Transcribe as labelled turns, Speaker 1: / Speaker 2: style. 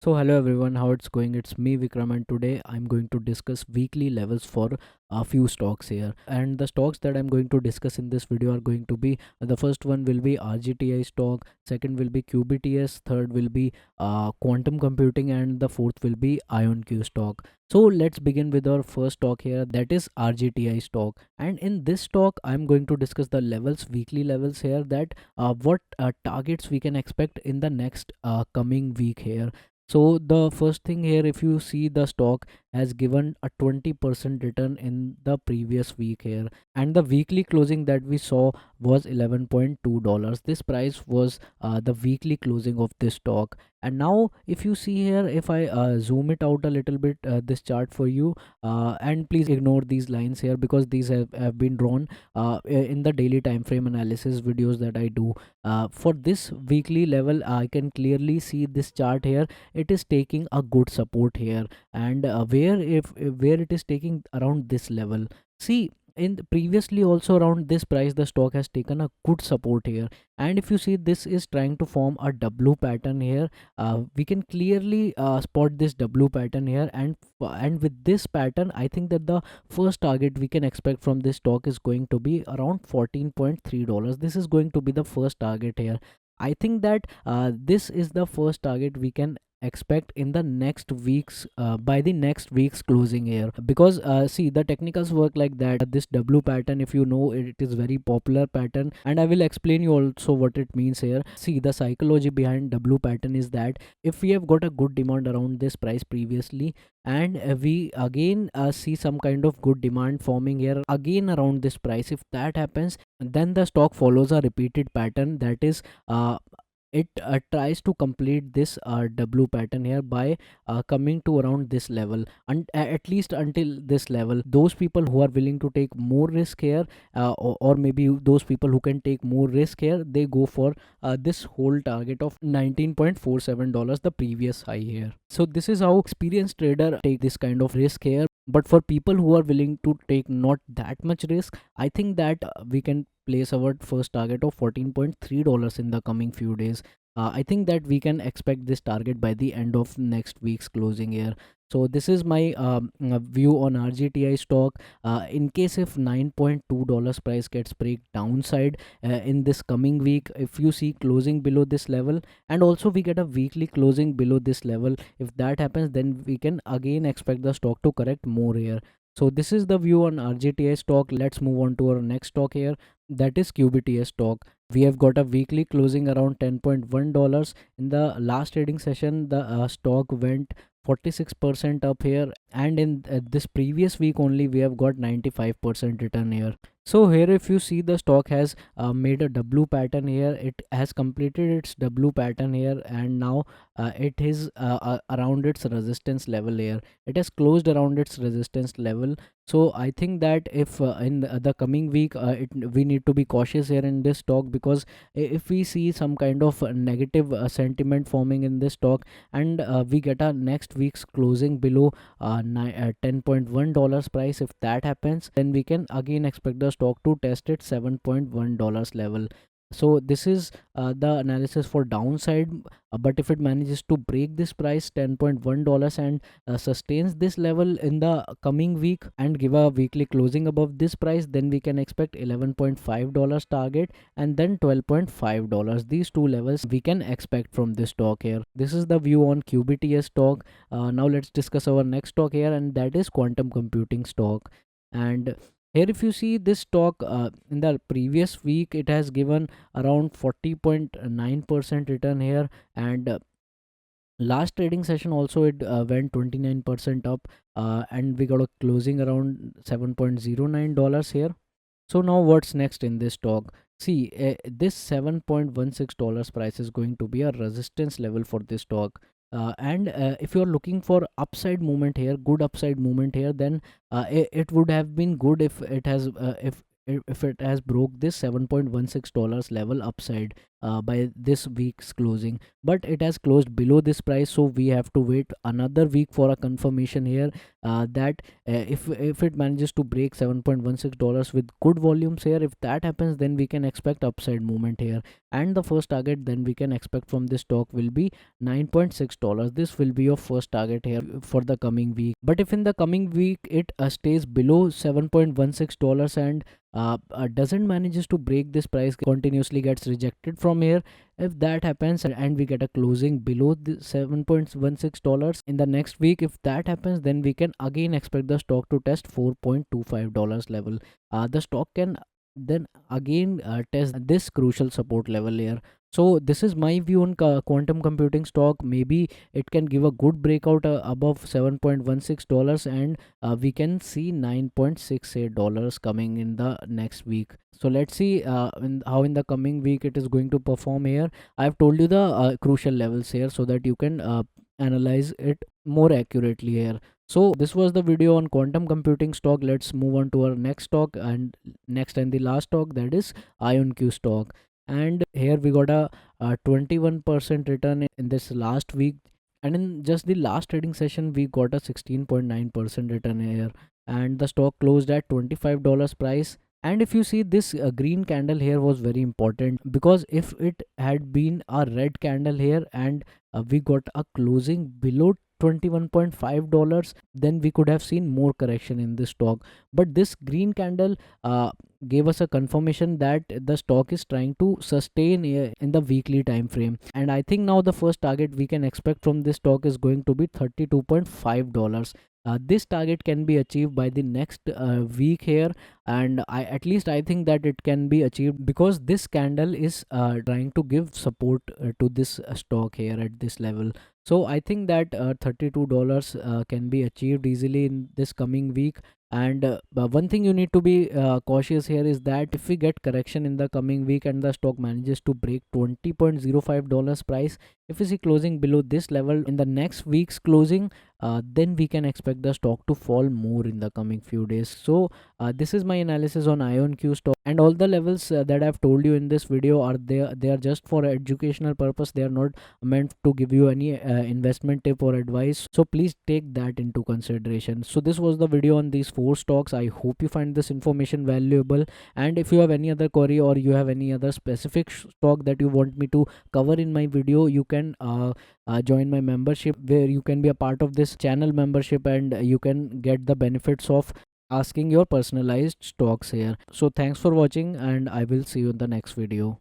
Speaker 1: So hello everyone, how it's going? It's me Vikram, and today I'm going to discuss weekly levels for a few stocks here. And the stocks that I'm going to discuss in this video are going to be the first one will be RGTI stock, second will be QBTS, third will be quantum computing, and the fourth will be IonQ stock. So let's begin with our first stock here, that is RGTI stock. And in this stock I'm going to discuss the levels, weekly levels here, that what targets we can expect in the next coming week here. So the first thing here, if you see, the stock has given a 20% return in the previous week here, and the weekly closing that we saw was $11.2. This price was the weekly closing of this stock. And now if you see here, if I zoom it out a little bit, this chart for you, and please ignore these lines here because these have been drawn in the daily time frame analysis videos that I do. For this weekly level, I can clearly see this chart here. It is taking a good support here, and where it is taking around this level. See, in previously also around this price the stock has taken a good support here, and if you see, this is trying to form a W pattern here. We can clearly spot this W pattern here, and with this pattern I think that the first target we can expect from this stock is going to be around $14.3. This is going to be the first target here. I think that this is the first target we can expect in the next weeks, by the next week's closing here, because see, the technicals work like that. This W pattern, if you know, it is very popular pattern, and I will explain you also what it means here. See, the psychology behind W pattern is that if we have got a good demand around this price previously, and we again see some kind of good demand forming here again around this price, if that happens, then the stock follows a repeated pattern, that is, it tries to complete this W pattern here by coming to around this level, and at least until this level. Those people who are willing to take more risk here, or maybe those people who can take more risk here, they go for this whole target of $19.47, the previous high here. So this is how experienced trader take this kind of risk here. But for people who are willing to take not that much risk, I think that we can place our first target of $14.3 in the coming few days. I think that we can expect this target by the end of next week's closing here. So this is my view on RGTI stock. In case if $9.2 price gets break downside in this coming week, if you see closing below this level, and also we get a weekly closing below this level, if that happens, then we can again expect the stock to correct more here. So this is the view on RGTI stock. Let's move on to our next stock here, that is QBTS stock. We have got a weekly closing around $10.1. In the last trading session, the stock went 46% up here, and in this previous week only we have got 95% return here. So here, if you see, the stock has made a W pattern here. It has completed its W pattern here, and now it is around its resistance level here. It has closed around its resistance level. So I think that if in the coming week, we need to be cautious here in this stock, because if we see some kind of negative sentiment forming in this stock, and we get a next week's closing below $10.1 price, if that happens, then we can again expect the stock to test its $7.1 level. So this is the analysis for downside. But if it manages to break this price $10.1 and sustains this level in the coming week and give a weekly closing above this price, then we can expect $11.5 target, and then $12.5. These two levels we can expect from this stock here. This is the view on QBTS stock. Now let's discuss our next stock here, and that is quantum computing stock. And here, if you see this stock, in the previous week it has given around 40.9% return here, and last trading session also it went 29% up, and we got a closing around $7.09 here. So now what's next in this stock? See, this $7.16 price is going to be a resistance level for this stock. And if you're looking for upside movement here, good upside movement here, then it would have been good if it has if it has broke this $7.16 level upside. by this week's closing, but it has closed below this price, so we have to wait another week for a confirmation here that if it manages to break $7.16 with good volumes here, if that happens, then we can expect upside movement here. And the first target then we can expect from this stock will be $9.6. This will be your first target here for the coming week. But if in the coming week it stays below $7.16 and doesn't manages to break this price, continuously gets rejected from here, if that happens and we get a closing below the $7.16 in the next week, if that happens, then we can again expect the stock to test $4.25 level. The stock can then again test this crucial support level here. So this is my view on quantum computing stock. Maybe it can give a good breakout above $7.16, and we can see $9.68 coming in the next week. So let's see how in the coming week it is going to perform here. I've told you the crucial levels here so that you can analyze it more accurately here. So this was the video on quantum computing stock. Let's move on to our next stock, and next and the last stock, that is IonQ stock. And here we got a 21% return in this last week, and in just the last trading session we got a 16.9% return here, and the stock closed at $25 price. And if you see this green candle here was very important, because if it had been a red candle here and we got a closing below $21.5, then we could have seen more correction in this stock. But this green candle gave us a confirmation that the stock is trying to sustain in the weekly time frame, and I think now the first target we can expect from this stock is going to be $32.5. This target can be achieved by the next week here, and at least I think that it can be achieved, because this candle is trying to give support to this stock here at this level. So I think that $32 can be achieved easily in this coming week. And but one thing you need to be cautious here is that if we get correction in the coming week and the stock manages to break $20.05 price, if we see closing below this level in the next week's closing, then we can expect the stock to fall more in the coming few days. So this is my analysis on IonQ stock, and all the levels that I've told you in this video are there. They are just for educational purpose. They are not meant to give you any investment tip or advice, so please take that into consideration. So this was the video on these 4 stocks. I hope you find this information valuable, and if you have any other query or you have any other specific stock that you want me to cover in my video, you can join my membership, where you can be a part of this channel membership and you can get the benefits of asking your personalized stocks here. So thanks for watching, and I will see you in the next video.